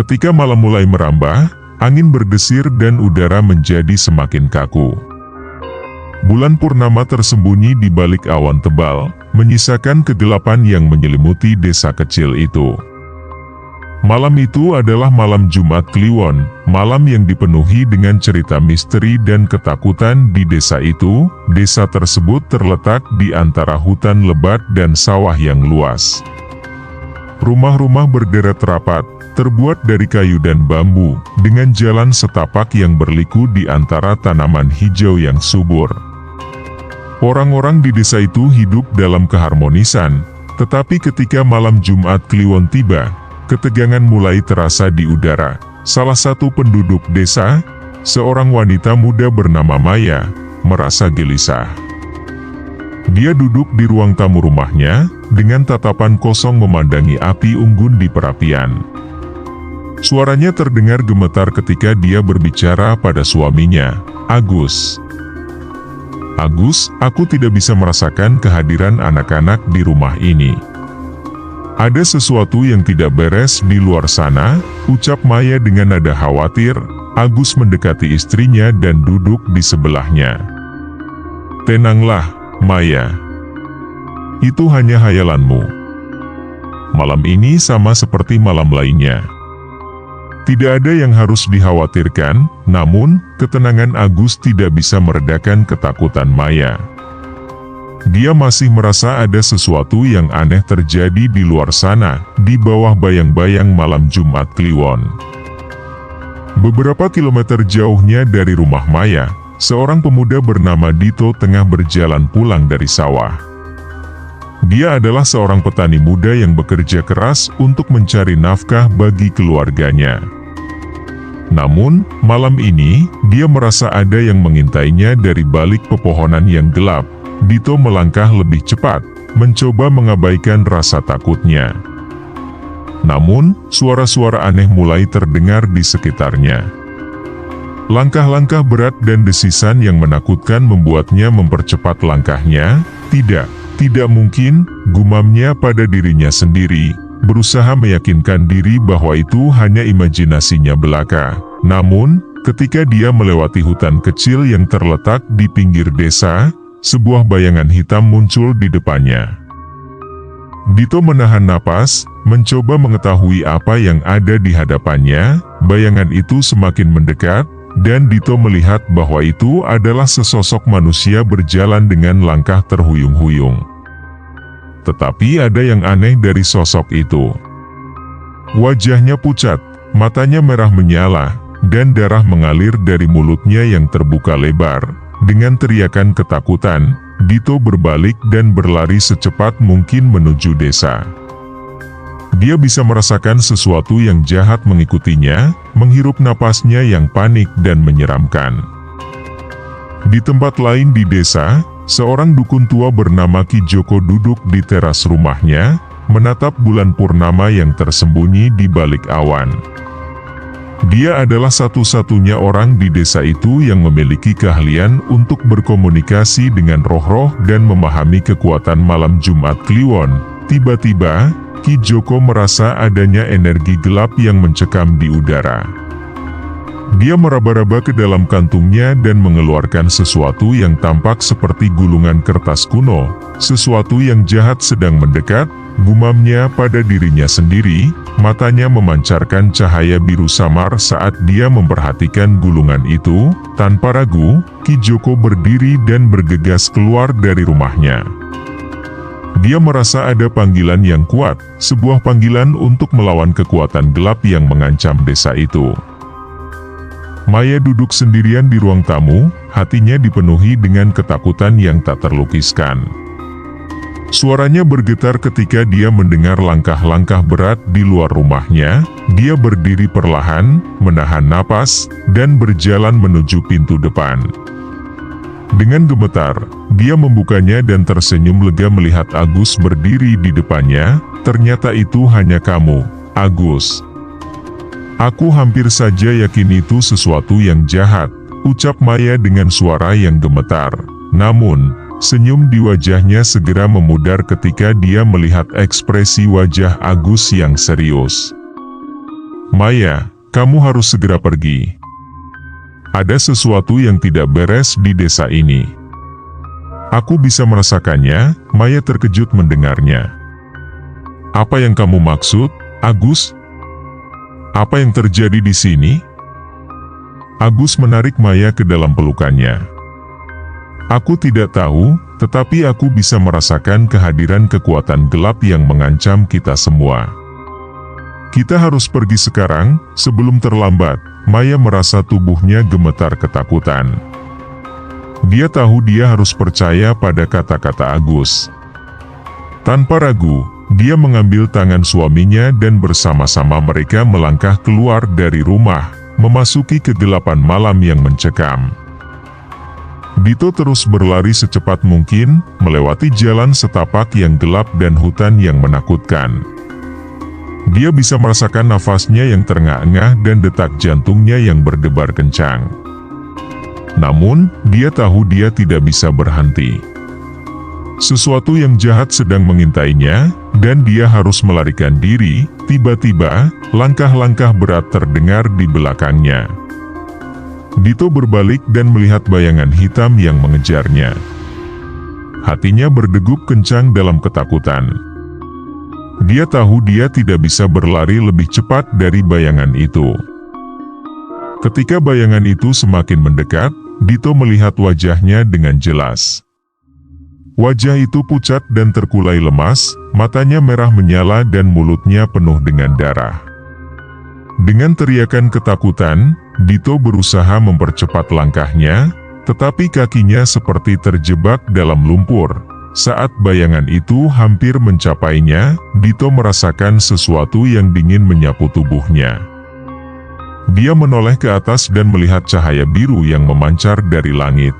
Ketika malam mulai merambah, angin berdesir dan udara menjadi semakin kaku. Bulan purnama tersembunyi di balik awan tebal, menyisakan kegelapan yang menyelimuti desa kecil itu. Malam itu adalah malam Jumat Kliwon, malam yang dipenuhi dengan cerita misteri dan ketakutan di desa itu. Desa tersebut terletak di antara hutan lebat dan sawah yang luas. Rumah-rumah berderet rapat, terbuat dari kayu dan bambu, dengan jalan setapak yang berliku di antara tanaman hijau yang subur. Orang-orang di desa itu hidup dalam keharmonisan, tetapi ketika malam Jumat Kliwon tiba, ketegangan mulai terasa di udara. Salah satu penduduk desa, seorang wanita muda bernama Maya, merasa gelisah. Dia duduk di ruang tamu rumahnya, dengan tatapan kosong memandangi api unggun di perapian. Suaranya terdengar gemetar ketika dia berbicara pada suaminya, Agus. Agus, aku tidak bisa merasakan kehadiran anak-anak di rumah ini. Ada sesuatu yang tidak beres di luar sana, ucap Maya dengan nada khawatir. Agus mendekati istrinya dan duduk di sebelahnya. Tenanglah, Maya. Itu hanya hayalanmu. Malam ini sama seperti malam lainnya. Tidak ada yang harus dikhawatirkan, namun, ketenangan Agus tidak bisa meredakan ketakutan Maya. Dia masih merasa ada sesuatu yang aneh terjadi di luar sana, di bawah bayang-bayang malam Jumat Kliwon. Beberapa kilometer jauhnya dari rumah Maya, seorang pemuda bernama Dito tengah berjalan pulang dari sawah. Dia adalah seorang petani muda yang bekerja keras untuk mencari nafkah bagi keluarganya. Namun, malam ini, dia merasa ada yang mengintainya dari balik pepohonan yang gelap. Dito melangkah lebih cepat, mencoba mengabaikan rasa takutnya. Namun, suara-suara aneh mulai terdengar di sekitarnya. Langkah-langkah berat dan desisan yang menakutkan membuatnya mempercepat langkahnya. Tidak mungkin, gumamnya pada dirinya sendiri, berusaha meyakinkan diri bahwa itu hanya imajinasinya belaka. Namun, ketika dia melewati hutan kecil yang terletak di pinggir desa, sebuah bayangan hitam muncul di depannya. Dito menahan napas, mencoba mengetahui apa yang ada di hadapannya. Bayangan itu semakin mendekat, dan Dito melihat bahwa itu adalah sesosok manusia berjalan dengan langkah terhuyung-huyung. Tetapi ada yang aneh dari sosok itu. Wajahnya pucat, matanya merah menyala, dan darah mengalir dari mulutnya yang terbuka lebar. Dengan teriakan ketakutan, Dito berbalik dan berlari secepat mungkin menuju desa. Dia bisa merasakan sesuatu yang jahat mengikutinya, menghirup napasnya yang panik dan menyeramkan. Di tempat lain di desa, seorang dukun tua bernama Ki Joko duduk di teras rumahnya, menatap bulan purnama yang tersembunyi di balik awan. Dia adalah satu-satunya orang di desa itu yang memiliki keahlian untuk berkomunikasi dengan roh-roh dan memahami kekuatan malam Jumat Kliwon. Tiba-tiba, Ki Joko merasa adanya energi gelap yang mencekam di udara. Dia meraba-raba ke dalam kantungnya dan mengeluarkan sesuatu yang tampak seperti gulungan kertas kuno. Sesuatu yang jahat sedang mendekat, gumamnya pada dirinya sendiri. Matanya memancarkan cahaya biru samar saat dia memperhatikan gulungan itu. Tanpa ragu, Ki Joko berdiri dan bergegas keluar dari rumahnya. Dia merasa ada panggilan yang kuat, sebuah panggilan untuk melawan kekuatan gelap yang mengancam desa itu. Maya duduk sendirian di ruang tamu, hatinya dipenuhi dengan ketakutan yang tak terlukiskan. Suaranya bergetar ketika dia mendengar langkah-langkah berat di luar rumahnya. Dia berdiri perlahan, menahan napas, dan berjalan menuju pintu depan. Dengan gemetar, dia membukanya dan tersenyum lega melihat Agus berdiri di depannya. Ternyata itu hanya kamu, Agus. Aku hampir saja yakin itu sesuatu yang jahat, ucap Maya dengan suara yang gemetar. Namun, senyum di wajahnya segera memudar ketika dia melihat ekspresi wajah Agus yang serius. "Maya, kamu harus segera pergi. Ada sesuatu yang tidak beres di desa ini." "Aku bisa merasakannya," Maya terkejut mendengarnya. "Apa yang kamu maksud, Agus? Apa yang terjadi di sini?" Agus menarik Maya ke dalam pelukannya. "Aku tidak tahu, tetapi aku bisa merasakan kehadiran kekuatan gelap yang mengancam kita semua. Kita harus pergi sekarang, sebelum terlambat." Maya merasa tubuhnya gemetar ketakutan. Dia tahu dia harus percaya pada kata-kata Agus. Tanpa ragu, dia mengambil tangan suaminya dan bersama-sama mereka melangkah keluar dari rumah, memasuki kegelapan malam yang mencekam. Dito terus berlari secepat mungkin, melewati jalan setapak yang gelap dan hutan yang menakutkan. Dia bisa merasakan nafasnya yang terengah-engah dan detak jantungnya yang berdebar kencang. Namun, dia tahu dia tidak bisa berhenti. Sesuatu yang jahat sedang mengintainya, dan dia harus melarikan diri. Tiba-tiba, langkah-langkah berat terdengar di belakangnya. Dito berbalik dan melihat bayangan hitam yang mengejarnya. Hatinya berdegup kencang dalam ketakutan. Dia tahu dia tidak bisa berlari lebih cepat dari bayangan itu. Ketika bayangan itu semakin mendekat, Dito melihat wajahnya dengan jelas. Wajah itu pucat dan terkulai lemas, matanya merah menyala dan mulutnya penuh dengan darah. Dengan teriakan ketakutan, Dito berusaha mempercepat langkahnya, tetapi kakinya seperti terjebak dalam lumpur. Saat bayangan itu hampir mencapainya, Dito merasakan sesuatu yang dingin menyapu tubuhnya. Dia menoleh ke atas dan melihat cahaya biru yang memancar dari langit.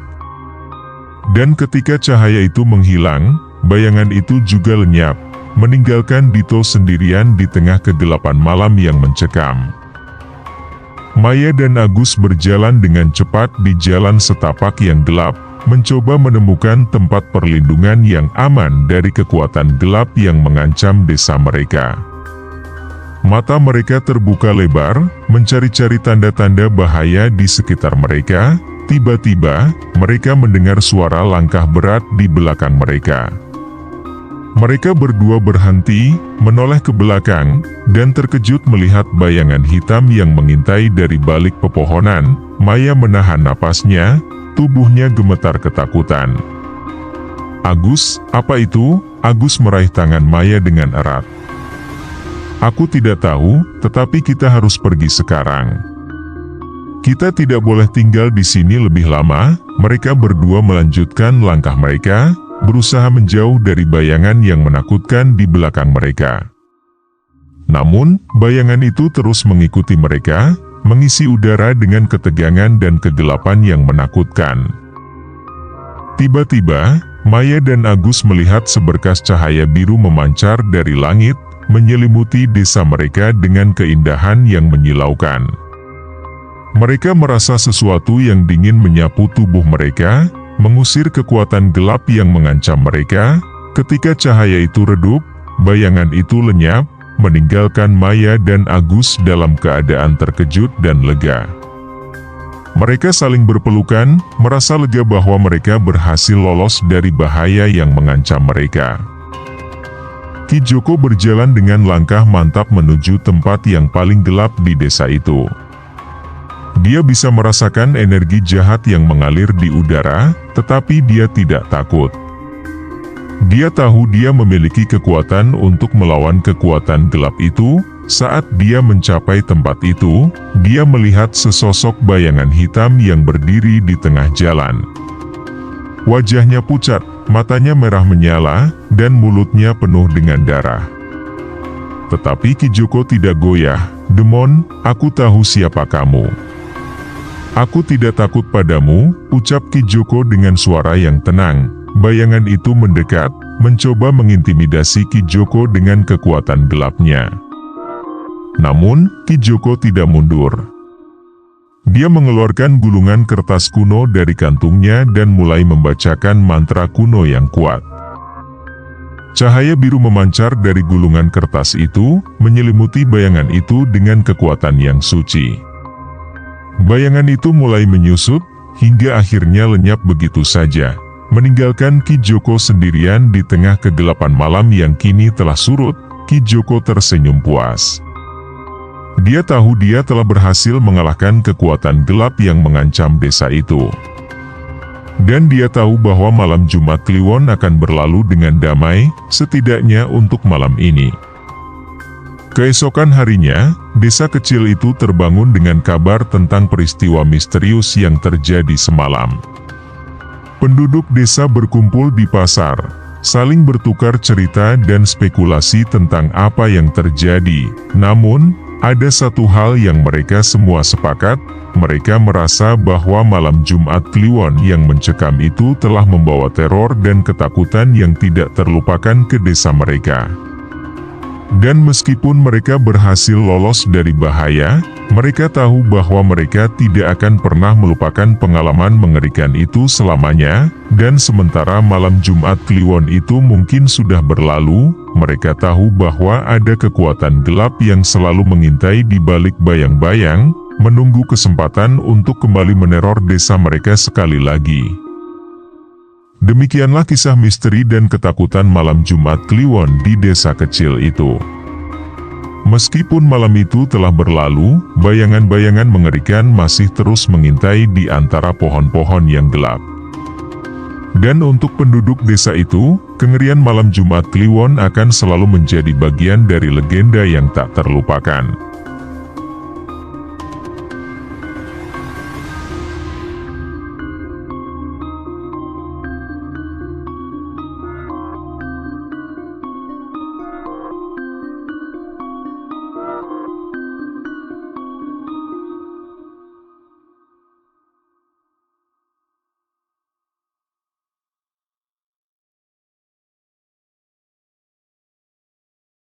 Dan ketika cahaya itu menghilang, bayangan itu juga lenyap, meninggalkan Dito sendirian di tengah kegelapan malam yang mencekam. Maya dan Agus berjalan dengan cepat di jalan setapak yang gelap, mencoba menemukan tempat perlindungan yang aman dari kekuatan gelap yang mengancam desa mereka. Mata mereka terbuka lebar, mencari-cari tanda-tanda bahaya di sekitar mereka. Tiba-tiba, mereka mendengar suara langkah berat di belakang mereka. Mereka berdua berhenti, menoleh ke belakang, dan terkejut melihat bayangan hitam yang mengintai dari balik pepohonan. Maya menahan napasnya, tubuhnya gemetar ketakutan. "Agus, apa itu?" Agus meraih tangan Maya dengan erat. "Aku tidak tahu, tetapi kita harus pergi sekarang. Kita tidak boleh tinggal di sini lebih lama." Mereka berdua melanjutkan langkah mereka, berusaha menjauh dari bayangan yang menakutkan di belakang mereka. Namun, bayangan itu terus mengikuti mereka, mengisi udara dengan ketegangan dan kegelapan yang menakutkan. Tiba-tiba, Maya dan Agus melihat seberkas cahaya biru memancar dari langit, menyelimuti desa mereka dengan keindahan yang menyilaukan. Mereka merasa sesuatu yang dingin menyapu tubuh mereka, mengusir kekuatan gelap yang mengancam mereka. Ketika cahaya itu redup, bayangan itu lenyap, meninggalkan Maya dan Agus dalam keadaan terkejut dan lega. Mereka saling berpelukan, merasa lega bahwa mereka berhasil lolos dari bahaya yang mengancam mereka. Ki Joko berjalan dengan langkah mantap menuju tempat yang paling gelap di desa itu. Dia bisa merasakan energi jahat yang mengalir di udara, tetapi dia tidak takut. Dia tahu dia memiliki kekuatan untuk melawan kekuatan gelap itu. Saat dia mencapai tempat itu, dia melihat sesosok bayangan hitam yang berdiri di tengah jalan. Wajahnya pucat, matanya merah menyala, dan mulutnya penuh dengan darah. Tetapi Ki Joko tidak goyah. "Demon, aku tahu siapa kamu. Aku tidak takut padamu," ucap Ki Joko dengan suara yang tenang. Bayangan itu mendekat, mencoba mengintimidasi Ki Joko dengan kekuatan gelapnya. Namun, Ki Joko tidak mundur. Dia mengeluarkan gulungan kertas kuno dari kantungnya dan mulai membacakan mantra kuno yang kuat. Cahaya biru memancar dari gulungan kertas itu, menyelimuti bayangan itu dengan kekuatan yang suci. Bayangan itu mulai menyusut, hingga akhirnya lenyap begitu saja, meninggalkan Ki Joko sendirian di tengah kegelapan malam yang kini telah surut. Ki Joko tersenyum puas. Dia tahu dia telah berhasil mengalahkan kekuatan gelap yang mengancam desa itu. Dan dia tahu bahwa malam Jumat Kliwon akan berlalu dengan damai, setidaknya untuk malam ini. Keesokan harinya, desa kecil itu terbangun dengan kabar tentang peristiwa misterius yang terjadi semalam. Penduduk desa berkumpul di pasar, saling bertukar cerita dan spekulasi tentang apa yang terjadi. Namun, ada satu hal yang mereka semua sepakat, mereka merasa bahwa malam Jumat Kliwon yang mencekam itu telah membawa teror dan ketakutan yang tidak terlupakan ke desa mereka. Dan meskipun mereka berhasil lolos dari bahaya, mereka tahu bahwa mereka tidak akan pernah melupakan pengalaman mengerikan itu selamanya, dan sementara malam Jumat Kliwon itu mungkin sudah berlalu, mereka tahu bahwa ada kekuatan gelap yang selalu mengintai di balik bayang-bayang, menunggu kesempatan untuk kembali meneror desa mereka sekali lagi. Demikianlah kisah misteri dan ketakutan malam Jumat Kliwon di desa kecil itu. Meskipun malam itu telah berlalu, bayangan-bayangan mengerikan masih terus mengintai di antara pohon-pohon yang gelap. Dan untuk penduduk desa itu, kengerian malam Jumat Kliwon akan selalu menjadi bagian dari legenda yang tak terlupakan.